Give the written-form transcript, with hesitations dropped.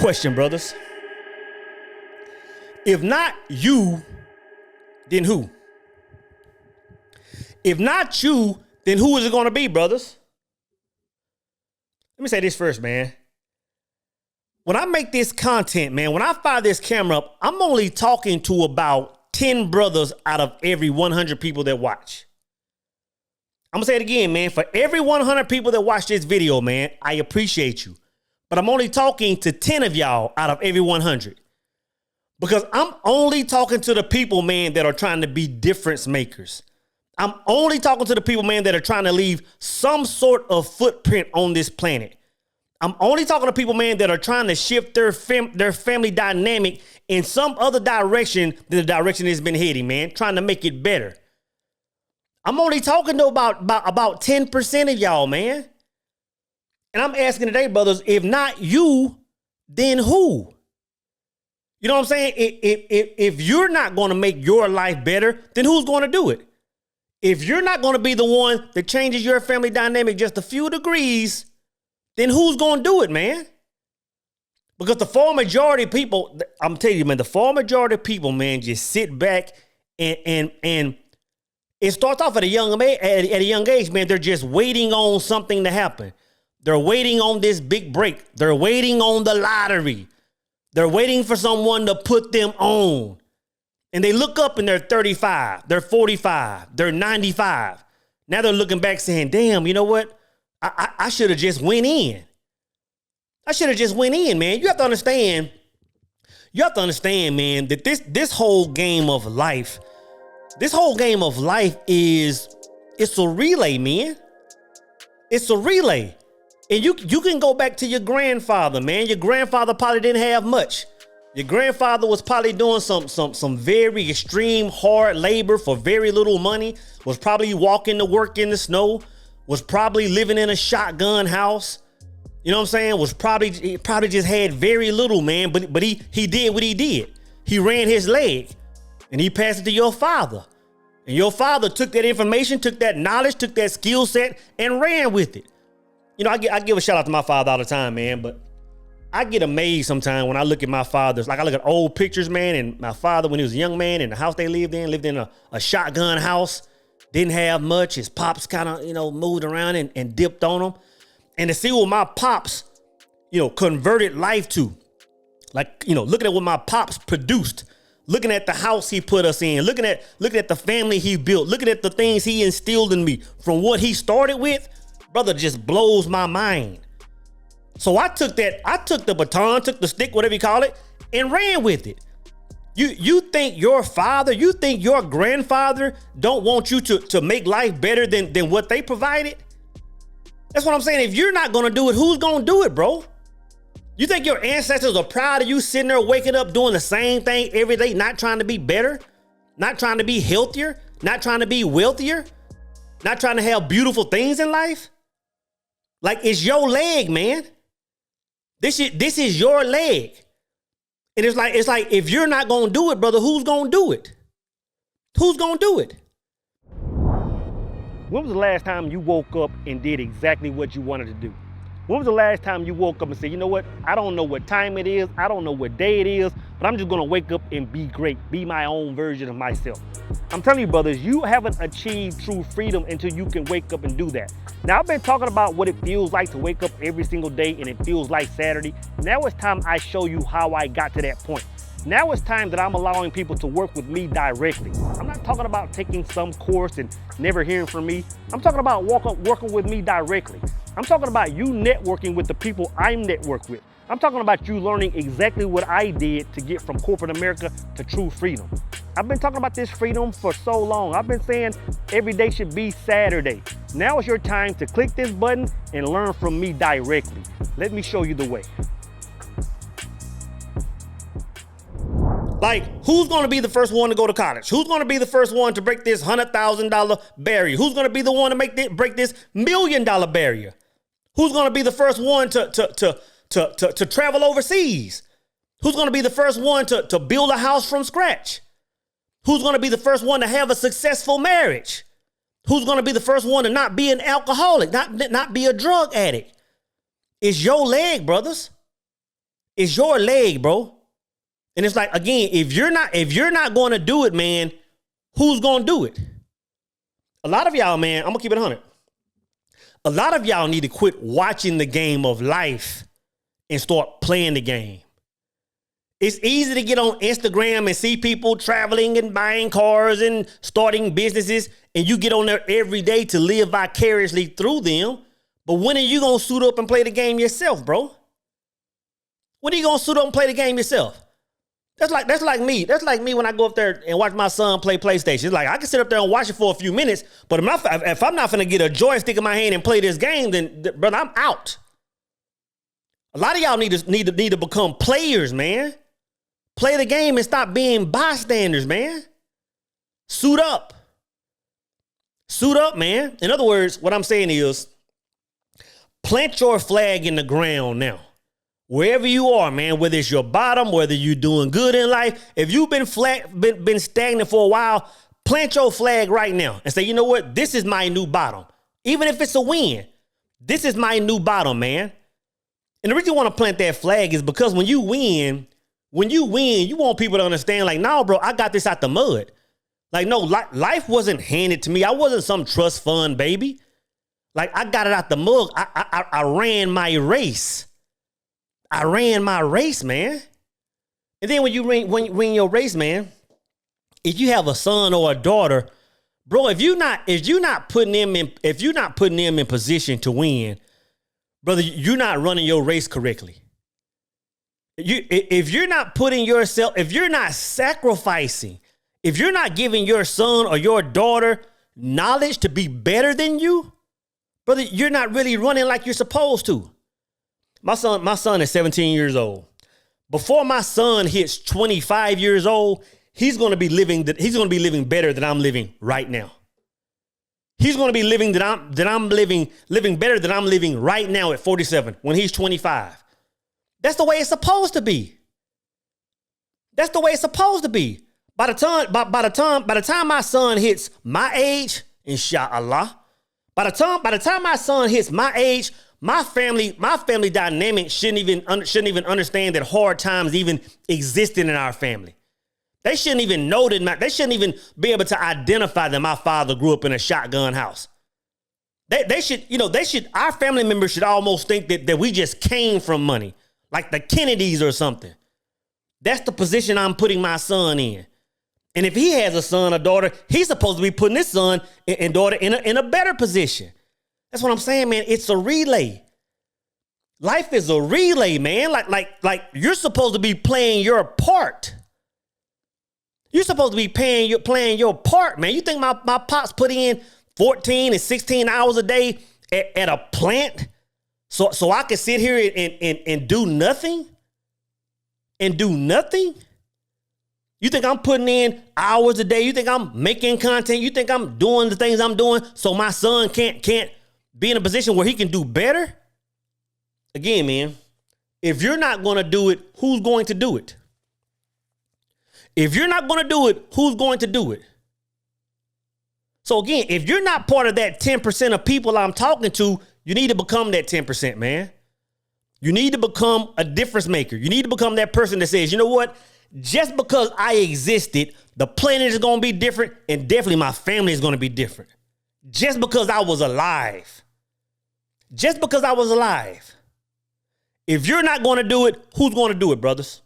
question, brothers. If not you, then who? If not you, then who is it going to be, brothers? Let me say this first, man. When I make this content, man, when I fire this camera up, I'm only talking to about 10 brothers out of every 100 people that watch. I'm going to say it again, man. For every 100 people that watch this video, man, I appreciate you. But I'm only talking to 10 of y'all out of every 100. Because I'm only talking to the people, man, that are trying to be difference makers. I'm only talking to the people, man, that are trying to leave some sort of footprint on this planet. I'm only talking to people, man, that are trying to shift their family dynamic in some other direction than the direction it's been heading, man, trying to make it better. I'm only talking to about 10% of y'all, man. And I'm asking today, brothers, if not you, then who? You know what I'm saying? If you're not going to make your life better, then who's going to do it? If you're not going to be the one that changes your family dynamic just a few degrees, then who's going to do it, man? Because the far majority of people, I'm telling you, man, the far majority of people, man, just sit back and it starts off at a young age, man. They're just waiting on something to happen. They're waiting on this big break. They're waiting on the lottery. They're waiting for someone to put them on. And they look up and they're 35, they're 45, they're 95. Now they're looking back saying, damn, you know what? I should have just went in. I should have just went in, man. You have to understand, man, that this whole game of life, it's a relay, man. It's a relay. And you can go back to your grandfather, man. Your grandfather probably didn't have much. Your grandfather was probably doing some very extreme hard labor for very little money, was probably walking to work in the snow, was probably living in a shotgun house. You know what I'm saying? He probably just had very little, man, but he did what he did. He ran his leg and he passed it to your father. And your father took that information, took that knowledge, took that skill set and ran with it. You know, I give a shout out to my father all the time, man, but I get amazed sometimes when I look at my father's, like I look at old pictures, man, and my father when he was a young man and the house they lived in a shotgun house, didn't have much. His pops kind of, moved around and dipped on him. And to see what my pops, converted life to, like, looking at what my pops produced, looking at the house he put us in, looking at the family he built, looking at the things he instilled in me from what he started with, brother, just blows my mind. So I took the baton, took the stick, whatever you call it, and ran with it. You think your father, you think your grandfather don't want you to make life better than what they provided? That's what I'm saying. If you're not going to do it, who's going to do it, bro? You think your ancestors are proud of you sitting there waking up doing the same thing every day, not trying to be better, not trying to be healthier, not trying to be wealthier, not trying to have beautiful things in life? Like, it's your leg, man. This is your leg. And it's like if you're not going to do it, brother, who's going to do it? Who's going to do it? When was the last time you woke up and did exactly what you wanted to do? When was the last time you woke up and said, you know what? I don't know what time it is. I don't know what day it is, but I'm just going to wake up and be great. Be my own version of myself. I'm telling you, brothers, you haven't achieved true freedom until you can wake up and do that. Now, I've been talking about what it feels like to wake up every single day and it feels like Saturday. Now it's time I show you how I got to that point. Now it's time that I'm allowing people to work with me directly. I'm not talking about taking some course and never hearing from me. I'm talking about working with me directly. I'm talking about you networking with the people I'm networked with. I'm talking about you learning exactly what I did to get from corporate America to true freedom. I've been talking about this freedom for so long. I've been saying every day should be Saturday. Now is your time to click this button and learn from me directly. Let me show you the way. Like, who's going to be the first one to go to college? Who's going to be the first one to break this $100,000 barrier? Who's going to be the one to break this $1 million barrier? Who's going to be the first one to travel overseas? Who's going to be the first one to build a house from scratch? Who's going to be the first one to have a successful marriage? Who's going to be the first one to not be an alcoholic, not be a drug addict? It's your leg, brothers. It's your leg, bro. And it's like, again, if you're not going to do it, man, who's going to do it? A lot of y'all, man, I'm going to keep it 100. A lot of y'all need to quit watching the game of life and start playing the game. It's easy to get on Instagram and see people traveling and buying cars and starting businesses, and you get on there every day to live vicariously through them. But when are you going to suit up and play the game yourself, bro? When are you going to suit up and play the game yourself? That's like me. That's like me when I go up there and watch my son play PlayStation. It's like I can sit up there and watch it for a few minutes, but if I'm not going to get a joystick in my hand and play this game, then brother, I'm out. A lot of y'all need to become players, man. Play the game and stop being bystanders, man. Suit up. Suit up, man. In other words, what I'm saying is plant your flag in the ground now. Wherever you are, man, whether it's your bottom, whether you're doing good in life, if you've been stagnant for a while, plant your flag right now and say, you know what? This is my new bottom. Even if it's a win, this is my new bottom, man. And the reason you want to plant that flag is because when you win, you want people to understand, like, no, bro, I got this out the mud. Like, no, life wasn't handed to me. I wasn't some trust fund baby. Like, I got it out the mud. I ran my race. I ran my race, man. And then when you win your race, man, if you have a son or a daughter, bro, if you're not putting them in position to win, brother, you're not running your race correctly. If you're not putting yourself, if you're not sacrificing, if you're not giving your son or your daughter knowledge to be better than you, brother, you're not really running like you're supposed to. My son is 17 years old. Before my son hits 25 years old, he's going to be living better than I'm living right now. He's going to be living living better than I'm living right now at 47 when he's 25. That's the way it's supposed to be. That's the way it's supposed to be. By the time my son hits my age, inshallah, by the time my son hits my age, my family dynamic shouldn't even understand that hard times even existed in our family. They shouldn't even know that. They shouldn't even be able to identify that my father grew up in a shotgun house. Our family members should almost think that we just came from money, like the Kennedys or something. That's the position I'm putting my son in. And if he has a son or daughter, he's supposed to be putting his son and daughter in a better position. That's what I'm saying, man. It's a relay. Life is a relay, man. Like you're supposed to be playing your part. You're supposed to be playing your part, man. You think my pops put in 14 and 16 hours a day at a plant so I can sit here and do nothing? And do nothing? You think I'm putting in hours a day? You think I'm making content? You think I'm doing the things I'm doing so my son can't be in a position where he can do better? Again, man, if you're not going to do it, who's going to do it? If you're not going to do it, who's going to do it? So again, if you're not part of that 10% of people I'm talking to, you need to become that 10%, man. You need to become a difference maker. You need to become that person that says, you know what? Just because I existed, the planet is going to be different, and definitely my family is going to be different. Just because I was alive. Just because I was alive. If you're not going to do it, who's going to do it, brothers?